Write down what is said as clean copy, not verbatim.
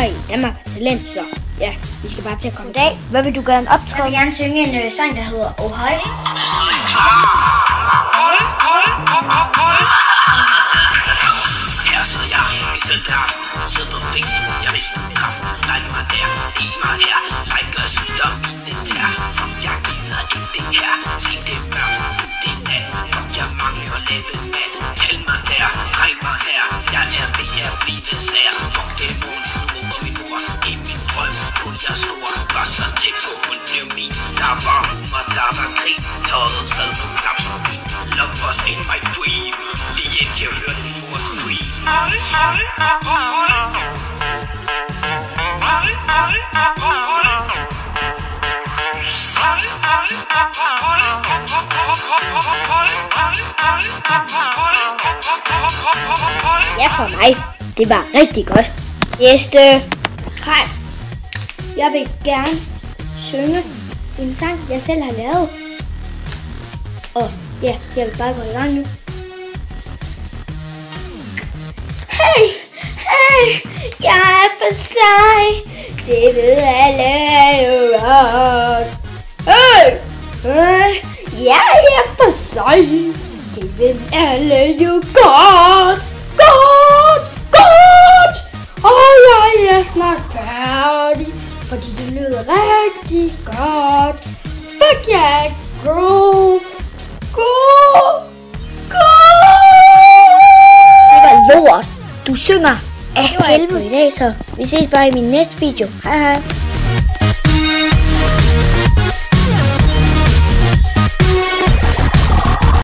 deltager i Danmark Talent, så ja, vi skal bare til at komme i dag. Hvad vil du gerne optræde? Jeg vil gerne synge en sang, der hedder Oh Hej. Her sidder jeg, ikke søndag aften, sidder på Facebook, jeg mister kraften, like mig der, del mig her, like og slutter mine tær, for jeg gider ikke det her, se det mørkt, det er nat, for jeg mangler lette nat, tæl mig der, ring mig her, jeg er ved at blive sær, for dæmonen råber min ord, i min drøm kunne jeg score, var så tæt på hun blev min, der var humor, der var krig, tøjet sad på knap som min, love was in my dream, lige indtil jeg hørte min mor scream. Ja, for mig. Det var rigtig godt. Næste. Hej. Jeg vil gerne synge en sang, jeg selv har lavet. Og ja, jeg vil bare gå i gang nu. Hey, hey, jeg er for sej. Det ved alle jo godt. Hey, hey, jeg er for sej. Det ved alle jo godt. Godt. Og jeg er snart færdig, fordi det lyder rigtig godt. Fuck yeah, groove. Det var lort. Du synger af helvede i dag, så vi ses bare i min næste video. Hej hej.